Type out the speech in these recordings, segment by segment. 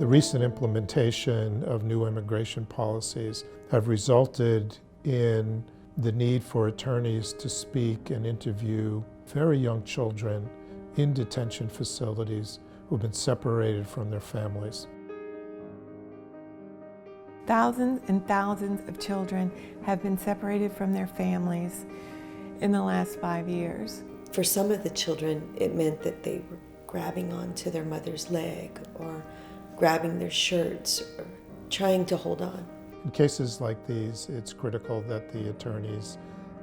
The recent implementation of new immigration policies have resulted in the need for attorneys to speak and interview very young children in detention facilities who've been separated from their families. Thousands and thousands of children have been separated from their families in the last 5 years. For some of the children, it meant that they were grabbing onto their mother's leg or grabbing their shirts or trying to hold on. In cases like these, it's critical that the attorneys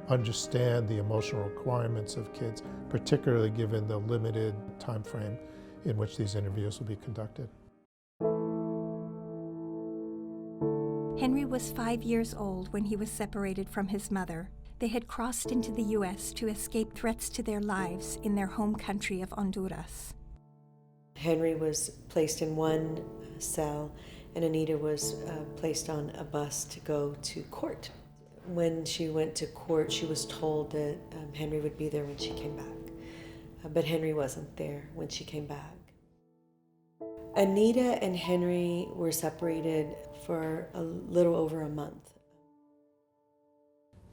understand the emotional requirements of kids, particularly given the limited time frame in which these interviews will be conducted. Henry was 5 years old when he was separated from his mother. They had crossed into the U.S. to escape threats to their lives in their home country of Honduras. Henry was placed in one cell, and Anita was placed on a bus to go to court. When she went to court, she was told that Henry would be there when she came back. But Henry wasn't there when she came back. Anita and Henry were separated for a little over a month.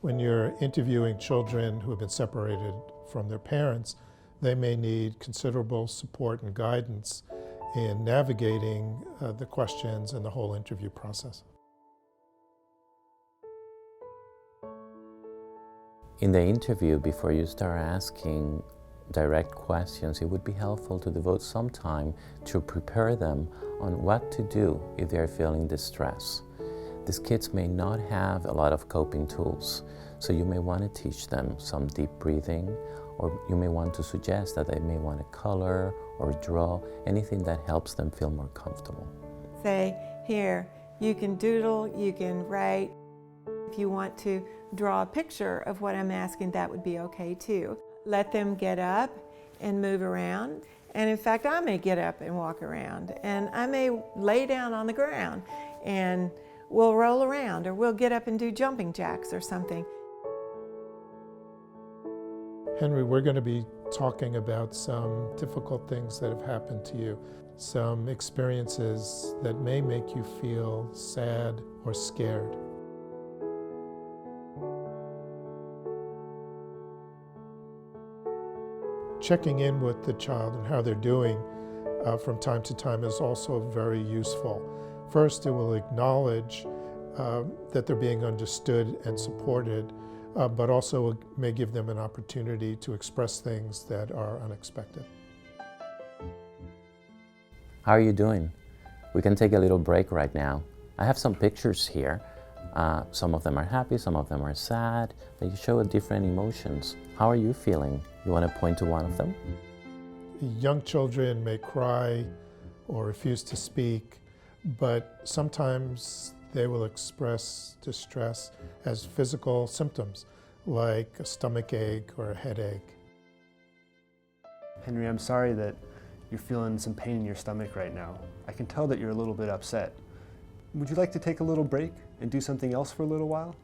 When you're interviewing children who have been separated from their parents, they may need considerable support and guidance in navigating the questions and the whole interview process. In the interview, before you start asking direct questions, it would be helpful to devote some time to prepare them on what to do if they're feeling distress. These kids may not have a lot of coping tools, so you may want to teach them some deep breathing, or you may want to suggest that they may want to color or draw, anything that helps them feel more comfortable. Say, here, you can doodle, you can write. If you want to draw a picture of what I'm asking, that would be okay too. Let them get up and move around. And in fact, I may get up and walk around, and I may lay down on the ground, and we'll roll around, or we'll get up and do jumping jacks or something. Henry, we're going to be talking about some difficult things that have happened to you, some experiences that may make you feel sad or scared. Checking in with the child and how they're doing from time to time is also very useful. First, it will acknowledge that they're being understood and supported, but also may give them an opportunity to express things that are unexpected. How are you doing? We can take a little break right now. I have some pictures here. Some of them are happy, some of them are sad. They show different emotions. How are you feeling? You want to point to one of them? Young children may cry or refuse to speak, but sometimes they will express distress as physical symptoms, like a stomach ache or a headache. Henry, I'm sorry that you're feeling some pain in your stomach right now. I can tell that you're a little bit upset. Would you like to take a little break and do something else for a little while?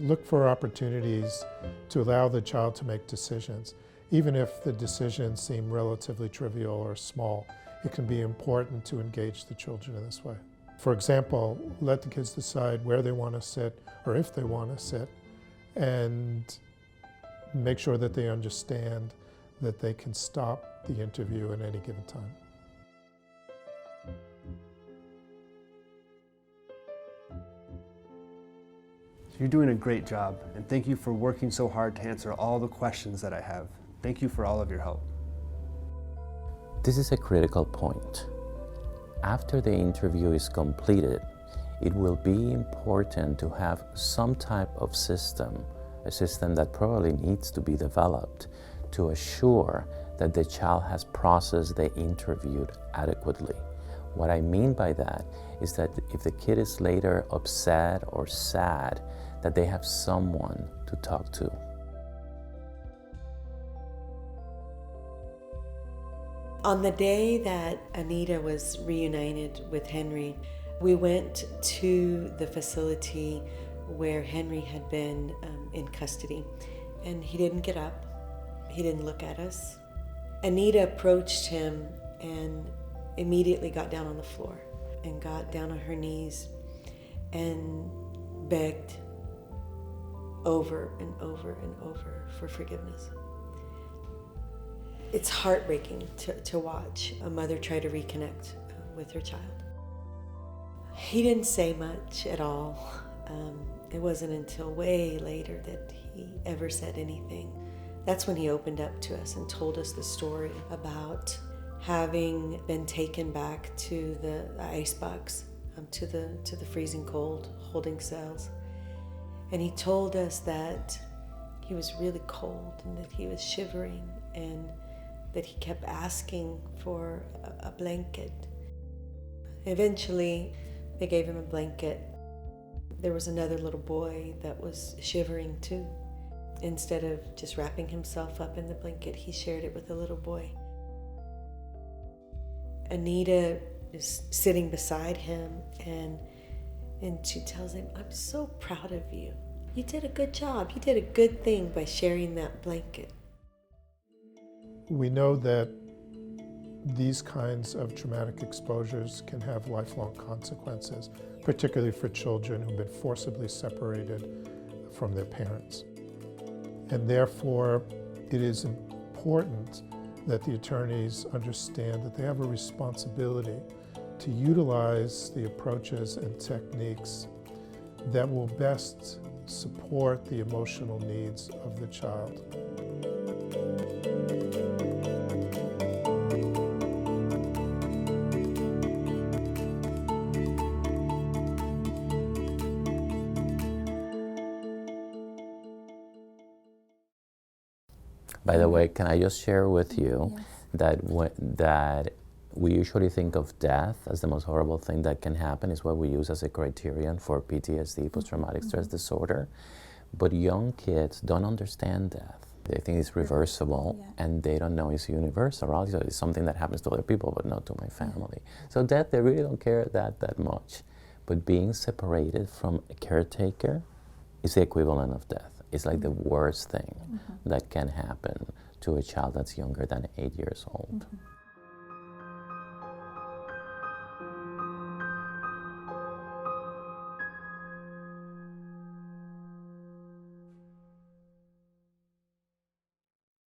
Look for opportunities to allow the child to make decisions. Even if the decisions seem relatively trivial or small, it can be important to engage the children in this way. For example, let the kids decide where they want to sit or if they want to sit, and make sure that they understand that they can stop the interview at any given time. You're doing a great job, and thank you for working so hard to answer all the questions that I have. Thank you for all of your help. This is a critical point. After the interview is completed, it will be important to have some type of system, a system that probably needs to be developed to assure that the child has processed the interview adequately. What I mean by that is that if the kid is later upset or sad, that they have someone to talk to. On the day that Anita was reunited with Henry, we went to the facility where Henry had been in custody, and he didn't get up. He didn't look at us. Anita approached him and immediately got down on the floor and got down on her knees and begged over and over and over for forgiveness. It's heartbreaking to watch a mother try to reconnect with her child. He didn't say much at all. It wasn't until way later that he ever said anything. That's when he opened up to us and told us the story about having been taken back to the icebox, to the freezing cold holding cells. And he told us that he was really cold and that he was shivering and that he kept asking for a blanket. Eventually, they gave him a blanket. There was another little boy that was shivering too. Instead of just wrapping himself up in the blanket, he shared it with the little boy. Anita is sitting beside him and she tells him, "I'm so proud of you. You did a good job. You did a good thing by sharing that blanket." We know that these kinds of traumatic exposures can have lifelong consequences, particularly for children who've been forcibly separated from their parents. And therefore, it is important that the attorneys understand that they have a responsibility to utilize the approaches and techniques that will best support the emotional needs of the child. By the way, can I just share with you Yes. that we usually think of death as the most horrible thing that can happen, is what we use as a criterion for PTSD, post-traumatic stress disorder. But young kids don't understand death. They think it's reversible, and they don't know it's universal. Also, it's something that happens to other people, but not to my family. So death, they really don't care that much. But being separated from a caretaker is the equivalent of death. It's like the worst thing that can happen to a child that's younger than 8 years old.